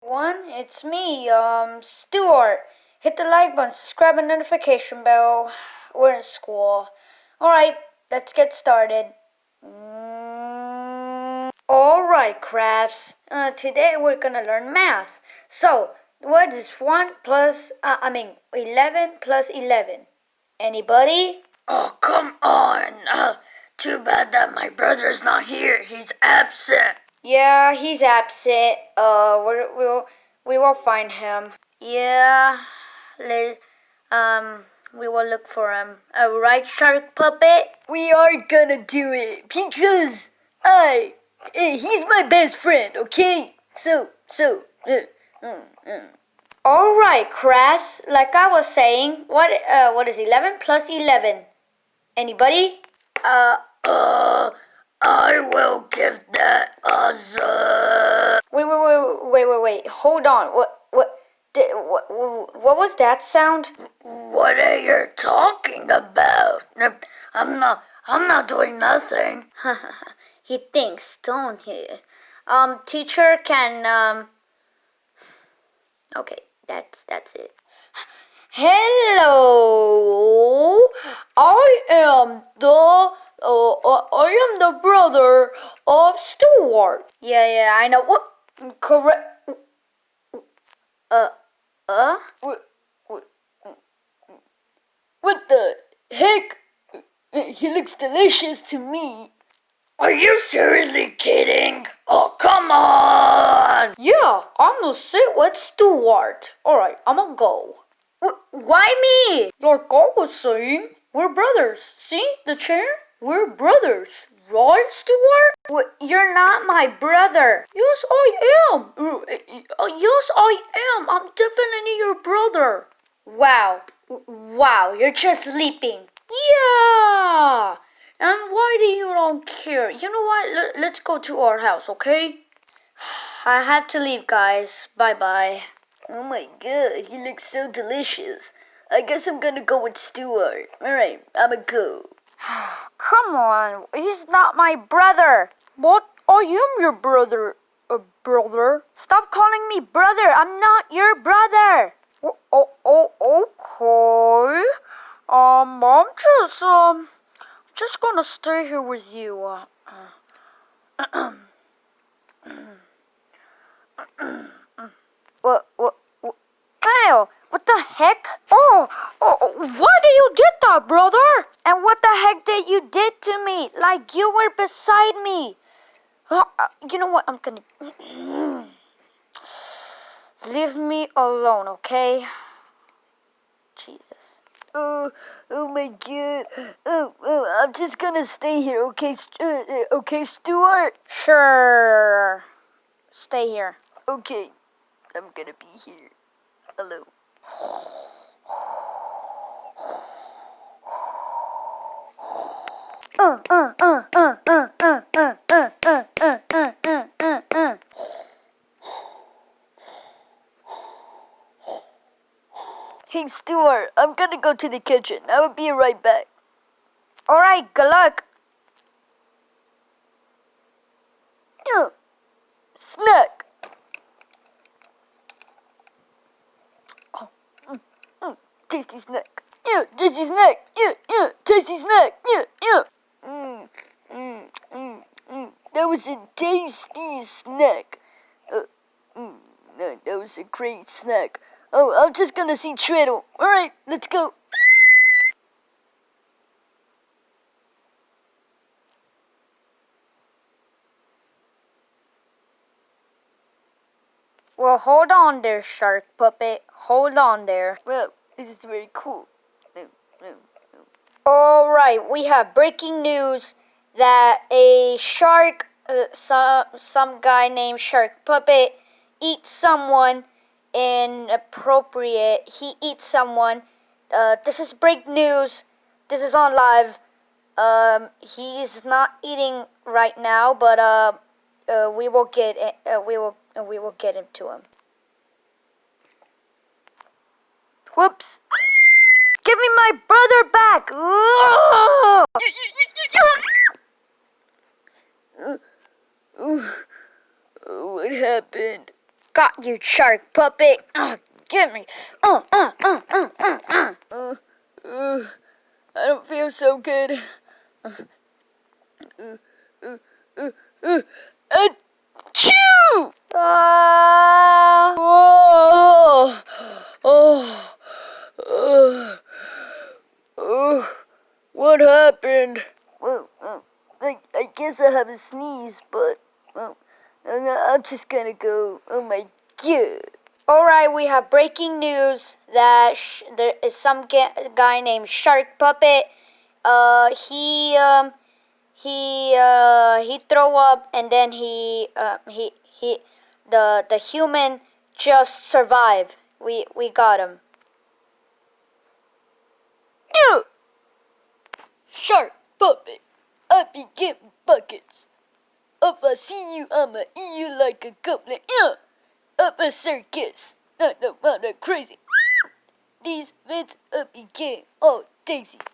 everyone, it's me, Stuart. Hit the like button, subscribe and notification bell. We're in school. Alright, let's get started. Alright, crafts. Today we're gonna learn math. So, what is 11 plus 11? Anybody? Oh, come on. Too bad that my brother's not here. He's absent. Yeah, he's absent. We will find him. Yeah, we will look for him. Right, Shark Puppet? We are gonna do it because he's my best friend, okay? All right, crafts. Like I was saying, what is 11 plus 11? Anybody? I will give that a Wait. Hold on. What was that sound? What are you talking about? I'm not doing nothing. He thinks, don't he? Teacher can Okay, that's it. Hello. I am the brother of Stuart. Yeah, I know. What? Correct. What the heck? He looks delicious to me. Are you seriously kidding? Oh, come on! Yeah, I'm gonna sit with Stuart. Alright, I'm gonna go. Why me? Like I was saying, we're brothers. See the chair? We're brothers. Right, Stuart? You're not my brother. Yes, I am. Yes, I am. I'm definitely your brother. Wow, you're just sleeping. Yeah. And why do you don't care? You know what? Let's go to our house, okay? I have to leave, guys. Bye-bye. Oh my god, he looks so delicious. I guess I'm gonna go with Stuart. Alright, I'ma go. Come on, he's not my brother. What? I am your brother. Brother? Stop calling me brother. I'm not your brother. Okay. I'm just gonna stay here with you. Ew, what the heck? Oh, why did you did that, brother? And what the heck did you did to me? Like you were beside me. You know what? I'm gonna leave me alone, okay? Jesus. Oh my god. I'm just gonna stay here, okay, okay, Stuart? Sure. Stay here. Okay, I'm gonna be here. Hello. Hey, Stuart, I'm gonna go to the kitchen. I will be right back. Alright, good luck. Snack. Tasty snack. Tasty snack. Tasty snack. That was a tasty snack. That was a great snack. Oh, I'm just gonna see Treadle. Alright, let's go. Well, hold on there, Shark Puppet. Hold on there. Well, this is very cool. Alright, we have breaking news that a shark, some guy named Shark Puppet, eats someone inappropriate. He eats someone. This is break news. This is on live. He's not eating right now, but we will get it. We will get him to him. Whoops. Give me my brother back! What happened? got you, shark puppet. Get me. I don't feel so good. Achoo! Oh, oh, what happened? Well, I guess I have a sneeze, but I'm just gonna go. Oh my god! All right, we have breaking news that there is some guy named Shark Puppet. He throw up, and then the human just survived. We got him. Ew! Shark puppet, I be getting buckets. If I see you, I'ma eat you like a goblet. Up a circus, not no crazy. These vids up again, oh Daisy.